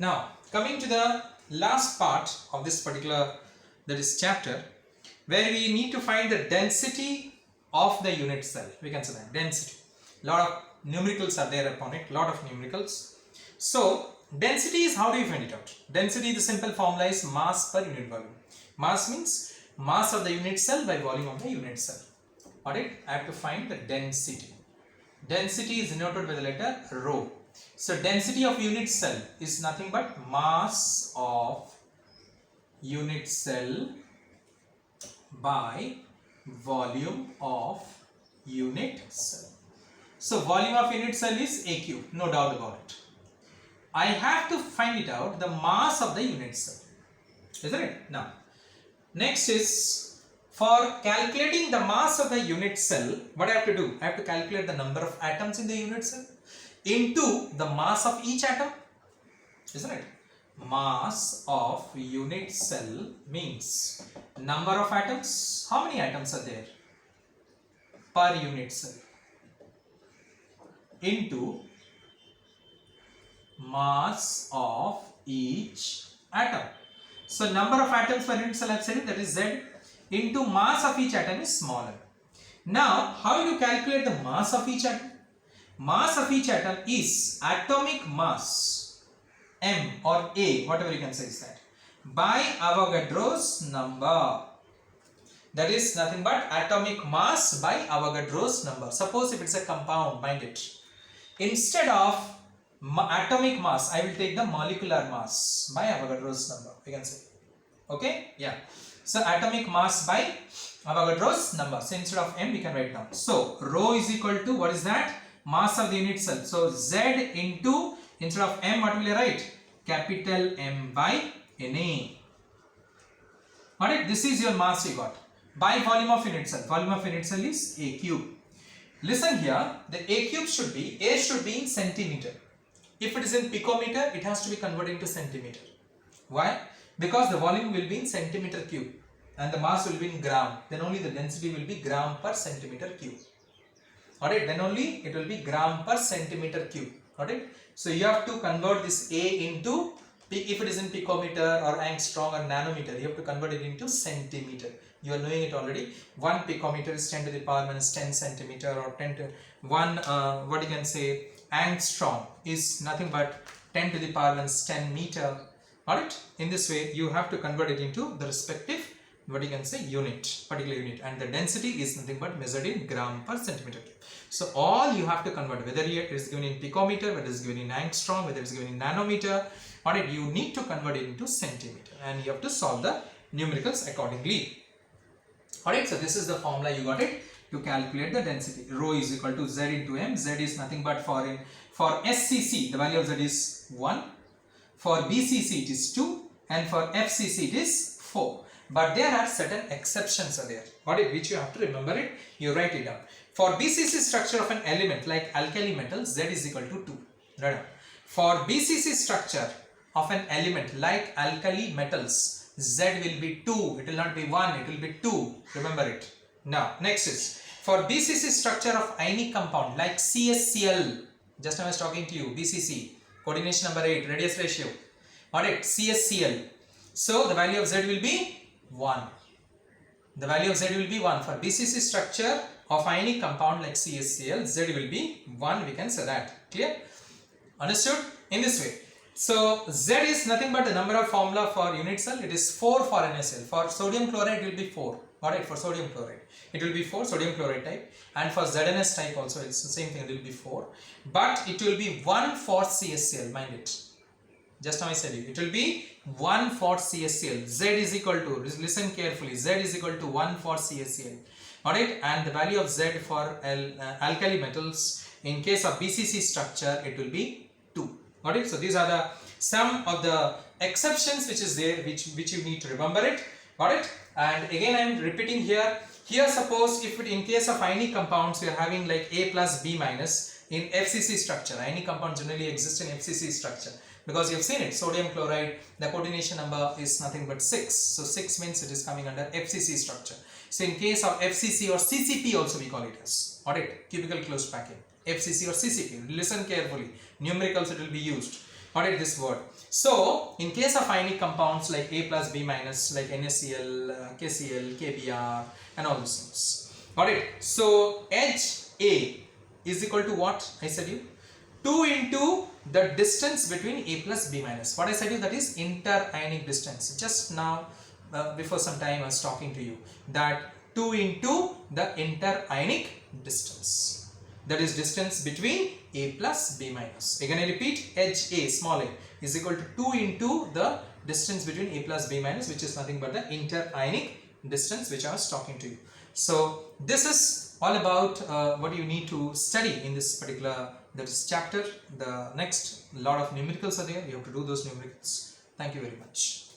Now coming to the last part of this particular chapter, where we need to find the density of the unit cell. We can say that density, lot of numericals are there upon it, lot of numericals. So density is, how do you find it out? Density, the simple formula is mass per unit volume. Mass means mass of the unit cell by volume of the unit cell. Alright, I have to find the density. Density is denoted by the letter rho. So density of unit cell is nothing but mass of unit cell by volume of unit cell. So volume of unit cell is A cube, no doubt about it. I have to find it out, the mass of the unit cell, isn't it? Now next is, for calculating the mass of the unit cell, what I have to do? I have to calculate the number of atoms in the unit cell into the mass of each atom, isn't it? Mass of unit cell means number of atoms. How many atoms are there per unit cell into mass of each atom. So number of atoms per unit cell, I have said it, that is Z, into mass of each atom is small m. Now how do you calculate the mass of each atom? Mass of each atom is atomic mass m or A, whatever you can say is that, by Avogadro's number. That is nothing but atomic mass by Avogadro's number. Suppose if it's a compound, mind it, instead of atomic mass, I will take the molecular mass by Avogadro's number, we can say. Okay, yeah. So atomic mass by Avogadro's number. So instead of m, we can write down. So rho is equal to, what is that? Mass of the unit cell. So Z into, instead of m, what will you write? Capital M by Na. Alright, this is your mass you got by volume of unit cell. Volume of unit cell is A cube. Listen here, the A cube should be, A should be in centimeter. If it is in picometer, it has to be converted into centimeter. Why? Because the volume will be in centimeter cube and the mass will be in gram. Then only the density will be gram per centimeter cube. Alright, then only it will be gram per centimeter cube. Alright, so you have to convert this A into, if it is in picometer or angstrom or nanometer, you have to convert it into centimeter. You are knowing it already. 1 picometer is 10 to the power minus 10 centimeter, or 10 to 1, what you can say, angstrom is nothing but 10 to the power minus 10 meter. Alright, in this way you have to convert it into the respective, what you can say, unit, particular unit, and the density is nothing but measured in gram per centimeter cube. So all you have to convert, whether it is given in picometer, whether it is given in angstrom, whether it is given in nanometer, alright, you need to convert it into centimeter and you have to solve the numericals accordingly. Alright, so this is the formula, you got it, to calculate the density. Rho is equal to Z into M. Z is nothing but for SCC, the value of Z is 1. For BCC it is 2, and for FCC it is 4. But there are certain exceptions are there. Alright, which you have to remember it. You write it down. For BCC structure of an element like alkali metal, Z is equal to 2. Right down. For BCC structure of an element like alkali metals, Z will be 2. It will not be 1. It will be 2. Remember it. Now next is, for BCC structure of ionic compound like CSCl. Just now I was talking to you. BCC. Coordination number 8, radius ratio. Alright, CSCl. So the value of Z will be 1. The value of Z will be 1. For BCC structure of ionic compound like CSCl, Z will be 1. We can say that. Clear? Understood? In this way. So Z is nothing but the number of formula for unit cell. It is 4 for NaCl. For sodium chloride it will be 4. Alright, for sodium chloride it will be 4, sodium chloride type, and for ZnS type also it's the same thing, it will be 4, but it will be 1 for CSCl, mind it. Just now I said it will be 1 for CSCl. Z is equal to, listen carefully, Z is equal to 1 for CSCl. Alright, and the value of Z for alkali metals in case of BCC structure it will be 2. Alright, so these are the some of the exceptions which is there, which you need to remember it. Alright, and again I am repeating here. Here suppose if in case of ionic compounds we are having like A plus B minus in FCC structure. Ionic compounds generally exist in FCC structure because you have seen it. Sodium chloride, the coordination number is nothing but 6. So 6 means it is coming under FCC structure. So in case of FCC or CCP also we call it as, alright, cubical closed packing. FCC or CCP. Listen carefully. Numericals it will be used. Alright, this word. So in case of ionic compounds like A plus B minus, like NaCl, KCl, KBr and all those things. Got it? So HA is equal to what I said you? 2 into the distance between A plus B minus. What I said you, that is interionic distance. Just now before some time I was talking to you that 2 into the interionic distance, that is distance between A plus B minus. Again I repeat, HA small a is equal to 2 into the distance between A plus B minus, which is nothing but the interionic distance which I was talking to you. So this is all about what you need to study in this particular chapter. The next lot of numericals are there. You have to do those numericals. Thank you very much.